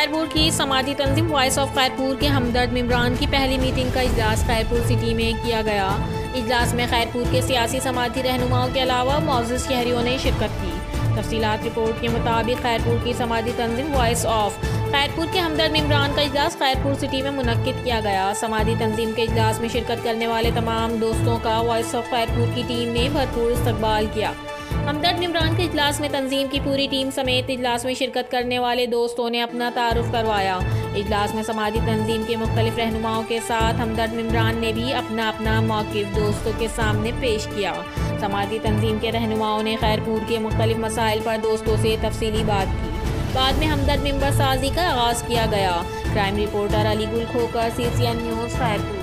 खैरपुर की समाजी तंजीम voice of Khairpur के हमदर्द मेंबरान की पहली मीटिंग का इजलास खैरपुर सिटी में किया गया। इजलास में खैरपुर के सियासी समाजी रहनुमाओं के अलावा मौजूद शहरियों ने शिरकत की। तफसीलात रिपोर्ट के मुताबिक खैरपुर की समाजी तंजीम वॉइस ऑफ खैरपुर के हमदर्द मेंबरान का इजलास खैरपुर सिटी में मुनक्किद किया गया। समाजी तंजीम के इजलास में शिरकत करने वाले तमाम दोस्तों का वॉइस ऑफ खैरपुर की टीम ने भरपूर इस्तकबाल किया। हमदर्द मेंबरान के इजलास में तंजीम की पूरी टीम समेत इजलास में शिरकत करने वाले दोस्तों ने अपना तारुफ करवाया। इजलास में समाजी तंजीम के मुख्तलिफ रहनुमाओं के साथ हमदर्द मेंबरान ने भी अपना अपना मौक़िफ़ दोस्तों के सामने पेश किया। समाजी तंजीम के रहनुमाओं ने खैरपुर के मुख्तलिफ मसाइल पर दोस्तों से तफसीली बात की। बाद में हमदर्द मेंबर साजी का आगाज़ किया गया। क्राइम रिपोर्टर अली गुल खोकर, CCN न्यूज़ खैरपुर।